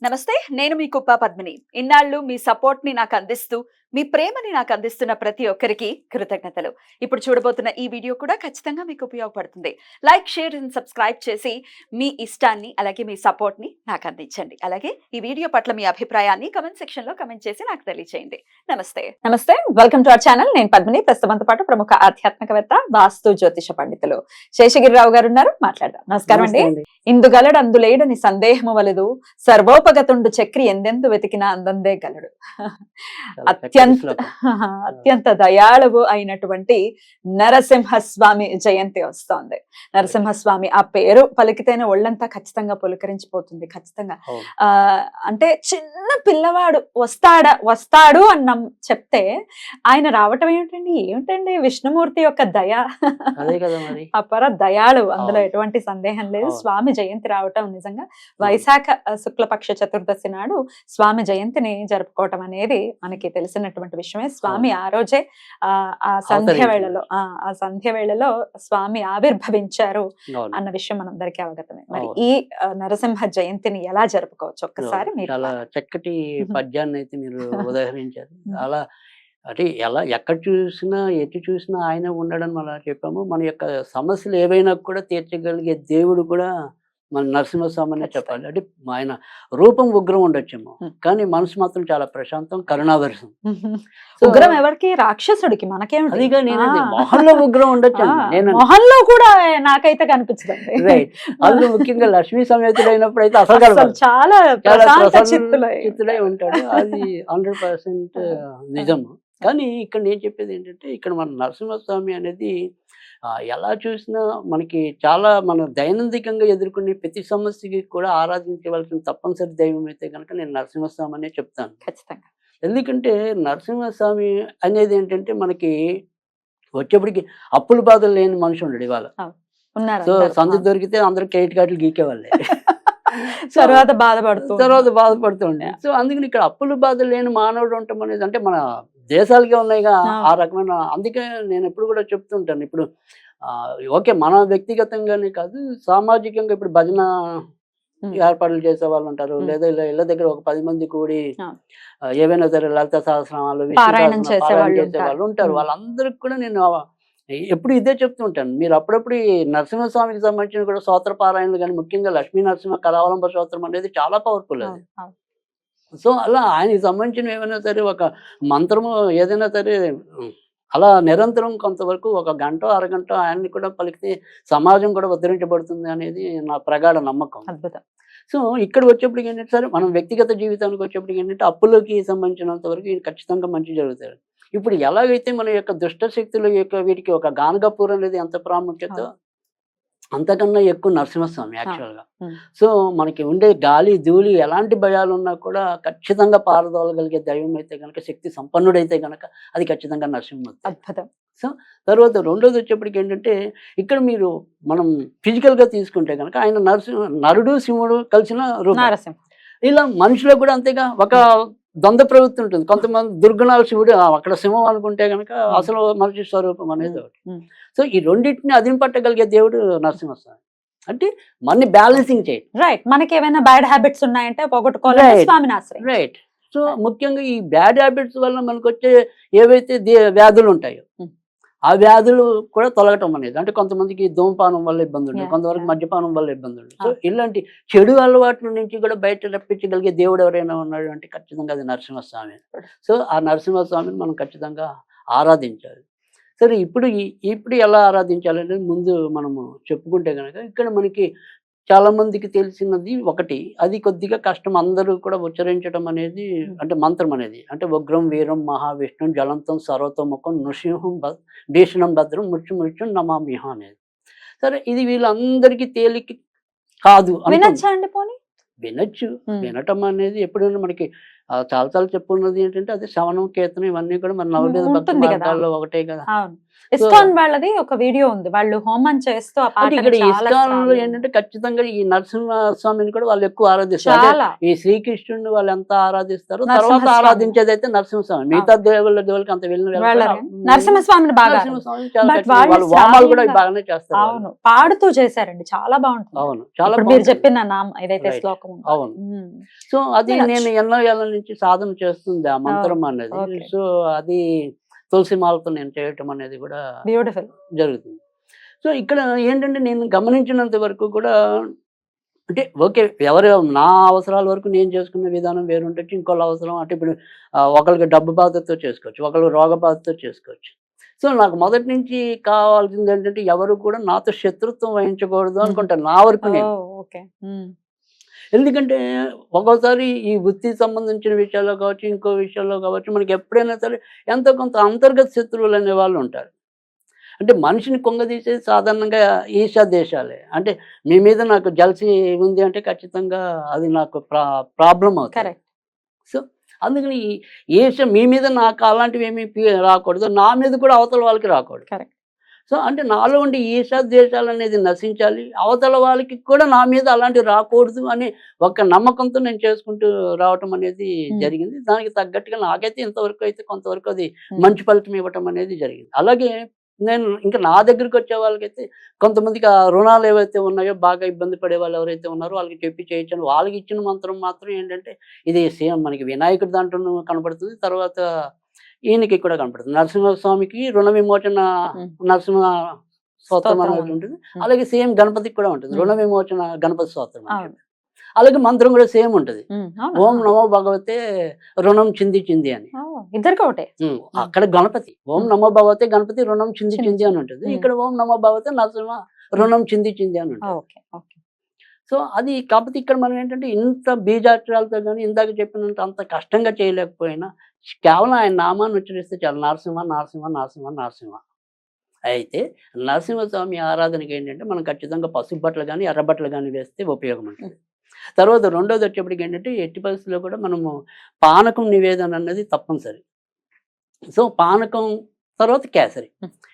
నమస్తే. నేను మీ కుప్ప పద్మిని. ఇన్నాళ్ళు మీ సపోర్ట్‌ని నాకందిస్తూ, మీ ప్రేమని నాకందిస్తున్న ప్రతి ఒక్కరికి కృతజ్ఞతలు. ఇప్పుడు చూడబోతున్న ఈ వీడియో కూడా ఖచ్చితంగా మీకు ఉపయోగపడుతుంది. లైక్, షేర్ అండ్ సబ్స్క్రైబ్ చేసి మీ ఇష్టాన్ని అలాగే మీ సపోర్ట్‌ని నాకందించండి. అలాగే ఈ వీడియో పట్ల మీ అభిప్రాయాన్ని కామెంట్ సెక్షన్‌లో కామెంట్ చేసి నాకు తెలియజేయండి. నమస్తే. నమస్తే. Welcome to our channel. నేను పద్మిని. ప్రస్తుతంతో పాటు ప్రముఖ ఆధ్యాత్మికవేత్త, వాస్తు జ్యోతిష పండితులు శేషగిరిరావు గారు ఉన్నారు. మాట్లాడదాం. నమస్కారం అండి. ఇందుగలడు అందులేడని సందేహము వలదు, సర్వోపగతుండు చక్రి ఎందెందు వెతికినా అందందే గలడు. అత్యంత దయాళువు అయినటువంటి నరసింహస్వామి జయంతి వస్తోంది. నరసింహస్వామి ఆ పేరు పలికితేనే ఒళ్ళంతా ఖచ్చితంగా పులకరించిపోతుంది. ఖచ్చితంగా అంటే చిన్న పిల్లవాడు వస్తాడు అన్న చెప్తే ఆయన రావటం ఏమిటండి విష్ణుమూర్తి యొక్క దయ, అపర దయాళు, అందులో ఎటువంటి సందేహం లేదు. స్వామి జయంతి రావటం నిజంగా వైశాఖ శుక్లపక్ష చతుర్దశి నాడు స్వామి జయంతిని జరుపుకోవటం అనేది మనకి తెలిసినటువంటి విషయమే. స్వామి ఆ రోజే ఆ సంధ్య వేళలో స్వామి ఆవిర్భవించారు అన్న విషయం మనందరికీ అవగతమే. మరి ఈ నరసింహ జయంతిని ఎలా జరుపుకోవచ్చు ఒక్కసారి మీరు? చాలా చక్కటి పద్యాన్ని అయితే మీరు ఉదాహరించారు. అలా అంటే ఎక్కడ చూసినా ఎటు చూసినా ఆయన ఉండడం అలా చెప్పాము. మన యొక్క సమస్యలు ఏవైనా కూడా తీర్చగలిగే దేవుడు కూడా మన నరసింహస్వామి అనే చెప్పాలి. అంటే ఆయన రూపం ఉగ్రం ఉండొచ్చేమో, కానీ మనసు మాత్రం చాలా ప్రశాంతం, కరుణావరసం. ఉగ్రం ఎవరికి? రాక్షసుడికి. మనకేమిటి? అదిగా నేను మొహంలో ఉగ్రం ఉండొచ్చు, నేను మొహంలో కూడా నాకైతే కనిపించదండి. రైట్. అందులో ముఖ్యంగా లక్ష్మీ సమేతుడైనప్పుడు అయితే అసలు చాలా చిత్తులై ఉంటాడు. అది 100% నిజము. కానీ ఇక్కడ నేను చెప్పేది ఏంటంటే, ఇక్కడ మన నరసింహస్వామి అనేది ఎలా చూసినా మనకి చాలా మన దైనందికంగా ఎదుర్కొనే ప్రతి సమస్యకి కూడా ఆరాధించవలసిన తప్పనిసరి దైవం అయితే కనుక నేను నరసింహస్వామి అనే చెప్తాను ఖచ్చితంగా. ఎందుకంటే నరసింహస్వామి అనేది ఏంటంటే మనకి వచ్చేప్పటికి అప్పుల బాధలు లేని మనిషి ఉండడు ఇవాళ. సో సందు దొరికితే అందరూ కేట్ కాట్లు గీకేవాళ్ళే. తర్వాత బాధపడుతుండే. సో అందుకని ఇక్కడ అప్పుల బాధలు లేని మానవుడు ఉండటం అనేది, అంటే మన దేశాలకే ఉన్నాయిగా ఆ రకమైన. అందుకే నేను ఎప్పుడు కూడా చెప్తుంటాను, ఇప్పుడు ఓకే మన వ్యక్తిగతంగానే కాదు, సామాజికంగా ఇప్పుడు భజన ఏర్పాట్లు చేసే వాళ్ళు ఉంటారు, లేదా ఇళ్ళ దగ్గర ఒక 10 మంది కూడి ఏవైనా సరే లలిత సహస్రనామాలు, పారాయణం చేసే వాళ్ళు ఉంటారు. వాళ్ళందరికి కూడా నేను ఎప్పుడు ఇదే చెప్తుంటాను, మీరు అప్పుడప్పుడు ఈ నరసింహస్వామికి సంబంధించిన కూడా స్తోత్ర పారాయణలు కానీ, ముఖ్యంగా లక్ష్మీ నరసింహ కరావలంబ స్తోత్రం అనేది చాలా పవర్ఫుల్ అది. సో అలా ఆయనకి సంబంధించిన ఏమైనా సరే ఒక మంత్రము ఏదైనా సరే అలా నిరంతరం కొంతవరకు ఒక గంట అరగంట ఆయన్ని కూడా పలికితే సమాజం కూడా ఉద్ధరించబడుతుంది అనేది నా ప్రగాఢ నమ్మకం. అద్భుతం. సో ఇక్కడ వచ్చేప్పటికి ఏంటంటే సరే మనం వ్యక్తిగత జీవితానికి వచ్చేప్పటికి ఏంటంటే అప్పులకి సంబంధించినంత వరకు ఈయన ఖచ్చితంగా మంచి జరుగుతాడు. ఇప్పుడు ఎలాగైతే మన యొక్క దుష్ట శక్తుల యొక్క వీటికి ఒక గానగపూర్ అనేది ఎంత ప్రాముఖ్యత, అంతకన్నా ఎక్కువ నరసింహస్వామి యాక్చువల్గా. సో మనకి ఉండే గాలి ధూళి ఎలాంటి భయాలు ఉన్నా కూడా ఖచ్చితంగా పారదోలగలిగే దైవం అయితే కనుక, శక్తి సంపన్నుడైతే కనుక అది ఖచ్చితంగా నరసింహమూర్తి. అద్భుతం. సో తర్వాత రెండోది వచ్చేప్పటికి ఏంటంటే, ఇక్కడ మీరు మనం ఫిజికల్గా తీసుకుంటే కనుక ఆయన నరుడు సింహుడు కలిసిన రూపం. ఇలా మనుషులో కూడా అంతేగా ఒక ద్వంద్వ ప్రవృత్తి ఉంటుంది. కొంతమంది దుర్గుణాలు శివుడు, అక్కడ సింహం అనుకుంటే కనుక అసలు మనిషి స్వరూపం అనేది ఒకటి. సో ఈ రెండింటిని అదింపట్టగలిగే దేవుడు నరసింహస్వామి. అంటే మనని బ్యాలెన్సింగ్ చేయడం. రైట్. మనకి ఏమైనా బ్యాడ్ హ్యాబిట్స్ ఉన్నాయంటే పోగొట్టుకోవాలి స్వామిని ఆశ్రయం. రైట్. సో ముఖ్యంగా ఈ బ్యాడ్ హ్యాబిట్స్ వల్ల మనకు వచ్చే ఏవైతే వ్యాధులు ఉంటాయో ఆ వ్యాధులు కూడా తొలగటం అనేది, అంటే కొంతమందికి ధూమపానం వల్ల ఇబ్బందులు ఉంటాయి, కొంతవరకు మద్యపానం వల్ల ఇబ్బందులు ఉంటాయి. సో ఇలాంటి చెడు అలవాట్ల నుంచి కూడా బయట రప్పించగలిగే దేవుడు ఎవరైనా ఉన్నాడు అంటే ఖచ్చితంగా అది నరసింహస్వామి. సో ఆ నరసింహస్వామిని మనం ఖచ్చితంగా ఆరాధించాలి. సరే ఇప్పుడు ఎలా ఆరాధించాలనేది ముందు మనము చెప్పుకుంటే కనుక, ఇక్కడ మనకి చాలా మందికి తెలిసినది ఒకటి, అది కొద్దిగా కష్టం అందరూ కూడా ఉచ్చరించడం అనేది, అంటే మంత్రం అనేది, అంటే ఉగ్రం వీరం మహావిష్ణు జలంతం సర్వతోముఖం నృసింహం భీషణం భద్రం మృత్యుం నమామిహ అనేది. సరే ఇది వీళ్ళందరికీ తేలిక కాదు. వినొచ్చు. వినటం అనేది ఎప్పుడైనా మనకి చాలా చెప్పున్నది ఏంటంటే, అది శ్రవణం కీర్తనం ఇవన్నీ కూడా మన నవవేద భక్తి మార్గాల్లో ఒకటే కదా. ఇస్కాన్ వాళ్ళది ఒక వీడియో ఉంది, వాళ్ళు హోమం చేస్తూ ఆ అంటే పాటని ఇక్కడ చాలా ఇస్కాన్ లో సార్లు- ఏంటంటే ఖచ్చితంగా ఈ నరసింహస్వామిని కూడా వాళ్ళు ఎక్కువ ఆరాధిస్తారు. అంటే చాలా ఈ శ్రీకృష్ణుడిని వాళ్ళు ఎంత ఆరాధిస్తారో తర్వాత నరసింహస్వామి. ఆరాధించేది అయితే నరసింహస్వామి. మిగతా దేవుళ్ళకి అంత వెళ్ళరు వెళ్ళిన కానీ నరసింహస్వామిని బాగా నరసింహస్వామి చాలా But ఖచ్చితంగా. వాళ్ళు వాళ్ళు వామాలు కూడా శ్రావ్యంగా- బాగానే చేస్తారు వాళ్ళు. అవును పాడుతూ చేశారండి, చాలా బాగుంటుంది. అవును చాలా ఇప్పుడు మీరు బాగుంటుంది. చెప్పిన ఏదైతే Right. శ్లోకం ఉందో. అవును. ఉమ్. సో అది వినొచ్చు. నేను ఎన్నో ఏళ్ళ నుంచి సాధన చేస్తుంది ఆ మంత్రం అనేది. okay. సో అది తులసి మాలతో నేను చేయటం అనేది కూడా బ్యూటిఫుల్. జరుగుతుంది. సో ఇక్కడ ఏంటంటే నేను గమనించినంత వరకు కూడా అంటే ఓకే, ఎవరు నా అవసరాల వరకు నేను చేసుకునే విధానం వేరు ఉండొచ్చు. ఇంకోళ్ళ అవసరం అంటే ఇప్పుడు ఒకరికి డబ్బు బాధతో చేసుకోవచ్చు, ఒకళ్ళు రోగ బాధతో చేసుకోవచ్చు. సో నాకు మొదటి నుంచి కావాల్సింది ఏంటంటే ఎవరు కూడా నాతో శత్రుత్వం వహించకూడదు అనుకుంటాను నా వరకు నేను. ఓకే. ఎందుకంటే ఒక్కోసారి ఈ వృత్తికి సంబంధించిన విషయాల్లో కావచ్చు, ఇంకో విషయాల్లో కావచ్చు, మనకి ఎప్పుడైనా సరే ఎంతో కొంత అంతర్గత శత్రువులు అనే వాళ్ళు ఉంటారు. అంటే మనిషిని కొంగదీసేది సాధారణంగా ఈశా దేశాలే. అంటే మీ మీద నాకు జలసి ఉంది అంటే ఖచ్చితంగా అది నాకు ప్రాబ్లం అవుతుంది. కరెక్ట్. సో అందుకని ఈశ మీ మీద నాకు అలాంటివి ఏమీ రాకూడదు, నా మీద కూడా అవతల వాళ్ళకి రాకూడదు. కరెక్ట్. సో అంటే నాలో ఉండే ఈశా దేశాలు అనేది నశించాలి, అవతల వాళ్ళకి కూడా నా మీద అలాంటివి రాకూడదు అని ఒక నమ్మకంతో నేను చేసుకుంటూ రావటం అనేది జరిగింది. దానికి తగ్గట్టుగా నాకైతే ఇంతవరకు అయితే కొంతవరకు అది మంచి ఫలితం ఇవ్వటం అనేది జరిగింది. అలాగే నేను ఇంకా నా దగ్గరికి వచ్చే వాళ్ళకైతే కొంతమందికి ఆ రుణాలు ఏవైతే ఉన్నాయో బాగా ఇబ్బంది పడే వాళ్ళు ఎవరైతే ఉన్నారో వాళ్ళకి చెప్పి చేయొచ్చాను. వాళ్ళకి ఇచ్చిన మంత్రం మాత్రం ఏంటంటే ఇది సేమ్ మనకి వినాయకుడి దాంట్లో కనపడుతుంది, తర్వాత ఈయనకి కూడా కనపడుతుంది. నరసింహస్వామికి రుణ విమోచన నరసింహ స్తోత్రం అనేది ఉంటుంది. అలాగే సేమ్ గణపతికి కూడా ఉంటుంది రుణ విమోచన గణపతి స్తోత్రం అని. అలాగే మంత్రం కూడా సేమ్ ఉంటుంది, ఓం నమో భగవతే రుణం చింది చింది అని. ఇద్దరికి ఒకటే. అక్కడ గణపతి ఓం నమో భగవతే గణపతి రుణం చింది చింది అని ఉంటుంది, ఇక్కడ ఓం నమో భగవతే నరసింహ రుణం చింది చింది అని ఉంటుంది. సో అది కాకపోతే ఇక్కడ మనం ఏంటంటే ఇంత బీజాక్షరాలతో కానీ ఇందాక చెప్పినంత అంత కష్టంగా చేయలేకపోయినా కేవలం ఆయన నామాన్ని ఉచ్చరిస్తే చాలా నరసింహ నరసింహ నరసింహ నరసింహ. అయితే నరసింహస్వామి ఆరాధనకి ఏంటంటే మనం ఖచ్చితంగా పసుపు బట్టలు కానీ ఎర్ర బట్టలు కానీ వేస్తే ఉపయోగం ఉంటుంది. తర్వాత రెండోది వచ్చేప్పటికి ఏంటంటే ఎట్టి పరిస్థితుల్లో కూడా మనము పానకం నివేదన అన్నది తప్పనిసరి. సో పానకం తర్వాత కేసరి,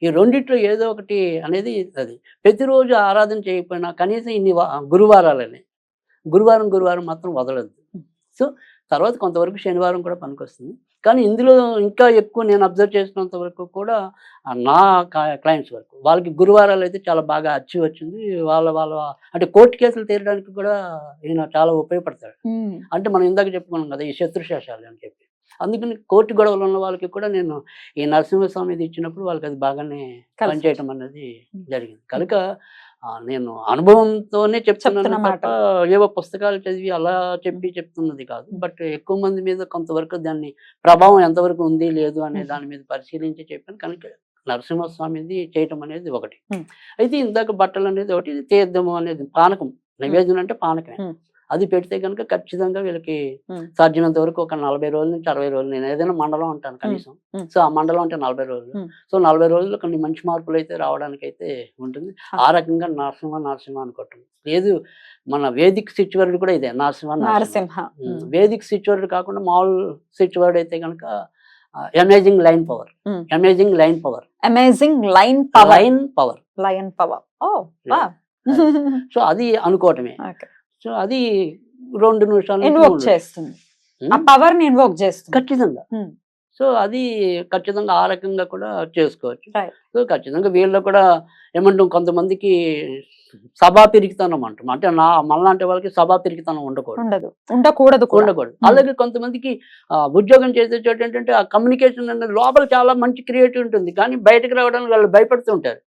ఈ రెండిట్లో ఏదో ఒకటి అనేది అది ప్రతిరోజు ఆరాధన చేయకపోయినా కనీసం ఇన్ని గురువారాలని గురువారం మాత్రం వదలద్దు. సో తర్వాత కొంతవరకు శనివారం కూడా పనికొస్తుంది. కానీ ఇందులో ఇంకా ఎక్కువ నేను అబ్జర్వ్ చేసినంత వరకు కూడా నా క్లయింట్స్ వరకు వాళ్ళకి గురువారాలు అయితే చాలా బాగా అచ్చి వచ్చింది. వాళ్ళ అంటే కోర్టు కేసులు తీరడానికి కూడా ఈయన చాలా ఉపయోగపడతాడు. అంటే మనం ఇందాక చెప్పుకున్నాం కదా ఈ శత్రుశేషాలు అని చెప్పి, అందుకని కోర్టు గొడవలు ఉన్న వాళ్ళకి కూడా నేను ఈ నరసింహస్వామిది ఇచ్చినప్పుడు వాళ్ళకి అది బాగానే పనిచేయటం అనేది జరిగింది. కనుక నేను అనుభవంతోనే చెప్తున్నాను తప్ప ఏవో పుస్తకాలు చదివి అలా చెప్తున్నది కాదు. బట్ ఎక్కువ మంది మీద కొంతవరకు దాన్ని ప్రభావం ఎంతవరకు ఉంది లేదు అనే దాని మీద పరిశీలించి చెప్పాను. కనుక నరసింహస్వామిది చేయటం అనేది ఒకటి. అయితే ఇందాక బట్టలు అనేది ఒకటి, తీర్థము అనేది పానకం నైవేద్యం అంటే పానకమే. అది పెడితే కనుక ఖచ్చితంగా వీళ్ళకి సాధ్యమైనంత వరకు ఒక 40 రోజుల నుంచి 60 రోజులు, నేను ఏదైనా మండలం ఉంటాను కనీసం. సో ఆ మండలం అంటే 40 రోజులు. సో 40 రోజుల్లో కొన్ని మంచి మార్పులు అయితే రావడానికి అయితే ఉంటుంది. ఆ రకంగా నరసింహ అనుకోవటం లేదు. మన వేదిక్ స్విచ్ వర్డ్ కూడా ఇదే నరసింహ. వేదిక్ స్విచ్ వర్డ్ కాకుండా మామూలు స్విచ్ వర్డ్ అయితే కనుక అమేజింగ్ లైన్ పవర్. సో అది అనుకోవటమే. సో అది 2 నిమిషాలు ఖచ్చితంగా. సో అది ఖచ్చితంగా ఆ రకంగా కూడా చేసుకోవచ్చు. సో ఖచ్చితంగా వీళ్ళు కూడా ఏమంటాం, కొంతమందికి సభా పిరికితనం అంటాం. అంటే మనలాంటి వాళ్ళకి సభా పిరికితనం ఉండకూడదు. అలాగే కొంతమందికి ఉద్యోగం చేసే చోట ఏంటంటే ఆ కమ్యూనికేషన్ అనేది లోపల చాలా మంచి క్రియేటివ్ ఉంటుంది, కానీ బయటకు రావడానికి వాళ్ళు భయపడుతుంటారు.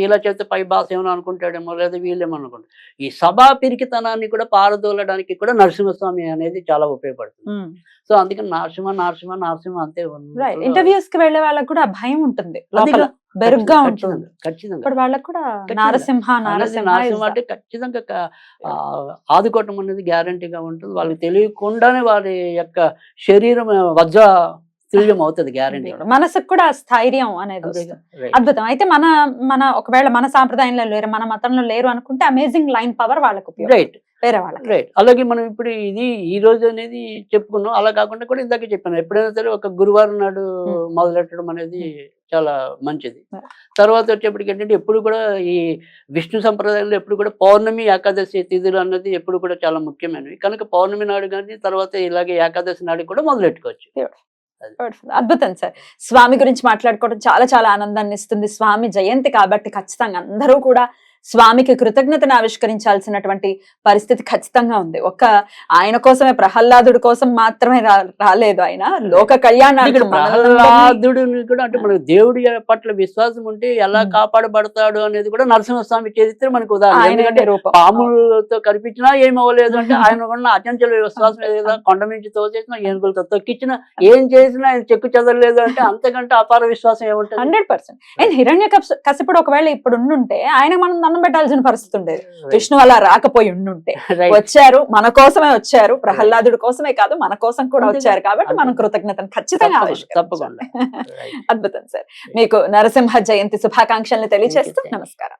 ఇలా చేస్తే పై బాస్ ఏమో అనుకుంటాడేమో, లేదా వీళ్ళేమో అనుకుంటారు. ఈ సభా పిరికితనాన్ని కూడా పారదోలడానికి కూడా నరసింహస్వామి అనేది చాలా ఉపయోగపడుతుంది. సో అందుకని నరసింహ అంతే. ఇంటర్వ్యూస్ కి వెళ్ళే వాళ్ళకి కూడా భయం ఉంటుంది, బెరుగ్గా ఉంటుంది. ఖచ్చితంగా వాళ్ళకి కూడా నరసింహ అంటే ఖచ్చితంగా ఆదుకోవటం అనేది గ్యారంటీగా ఉంటుంది. వాళ్ళకి తెలియకుండానే వారి యొక్క శరీరం వజ్ర తుల్యం అవుతుంది గ్యారంటీ. మనసుకు కూడా స్థైర్యం అనేది అద్భుతం. అయితే మన ఒకవేళ మన సాంప్రదాయంలో లేరు, మన మతంలో లేరు అనుకుంటే అమేజింగ్ లైన్ పవర్ వాళ్ళకు రైట్. అలాగే మనం ఇప్పుడు ఇది ఈ రోజు అనేది చెప్పుకున్నాం. అలా కాకుండా కూడా ఇందాక చెప్పాను, ఎప్పుడైనా సరే ఒక గురువారం నాడు మొదలెట్టడం అనేది చాలా మంచిది. Right. తర్వాత వచ్చేప్పటికి ఏంటంటే ఎప్పుడు కూడా ఈ విష్ణు సంప్రదాయంలో ఎప్పుడు కూడా పౌర్ణమి ఏకాదశి తిథులు అన్నది ఎప్పుడు కూడా చాలా ముఖ్యమైనవి. కనుక పౌర్ణమి నాడు కానీ తర్వాత ఇలాగే ఏకాదశి నాడు కూడా మొదలెట్టుకోవచ్చు. అద్భుతం సార్. స్వామి గురించి మాట్లాడుకోవడం చాలా చాలా ఆనందాన్ని ఇస్తుంది. స్వామి జయంతి కాబట్టి ఖచ్చితంగా అందరూ కూడా స్వామికి కృతజ్ఞతను ఆవిష్కరించాల్సినటువంటి పరిస్థితి ఖచ్చితంగా ఉంది. ఒక్క ఆయన కోసమే, ప్రహ్లాదుడి కోసం మాత్రమే రాలేదు ఆయన, లోక కళ్యాణానికి ప్రహ్లాదుడిని కూడా అంటే మనకు దేవుడి పట్ల విశ్వాసం ఉంటే ఎలా కాపాడబడతాడు అనేది కూడా నరసింహస్వామి చరిత్ర మనకు ఉదాహరణ. ఎందుకంటే పాములతో కనిపించినా ఏమవ్వలేదు అంటే ఆయన ఉన్న అచంచల విశ్వాసం ఏదైనా కొండ నుంచి తోచేసినా, ఏనుగులతో తొక్కిచ్చినా, ఏం చేసినా ఆయన చెక్కు చెదరలేదు అంటే అంతకంటే అపార విశ్వాసం ఏముంటుంది? 100%. అండ్ హిరణ్య కశిపుడు ఒకవేళ ఇప్పుడు ఉండుంటే ఆయన మనం దండం పెట్టాల్సిన పరిస్థితి ఉండేది. విష్ణు అలా రాకపోయి ఉండుంటే, వచ్చారు మన కోసమే వచ్చారు, ప్రహ్లాదుడి కోసమే కాదు మన కోసం కూడా వచ్చారు కాబట్టి మనం కృతజ్ఞతను ఖచ్చితంగా తప్పకుండా. అద్భుతం సార్. మీకు నరసింహ జయంతి శుభాకాంక్షల్ని తెలియజేస్తూ నమస్కారం.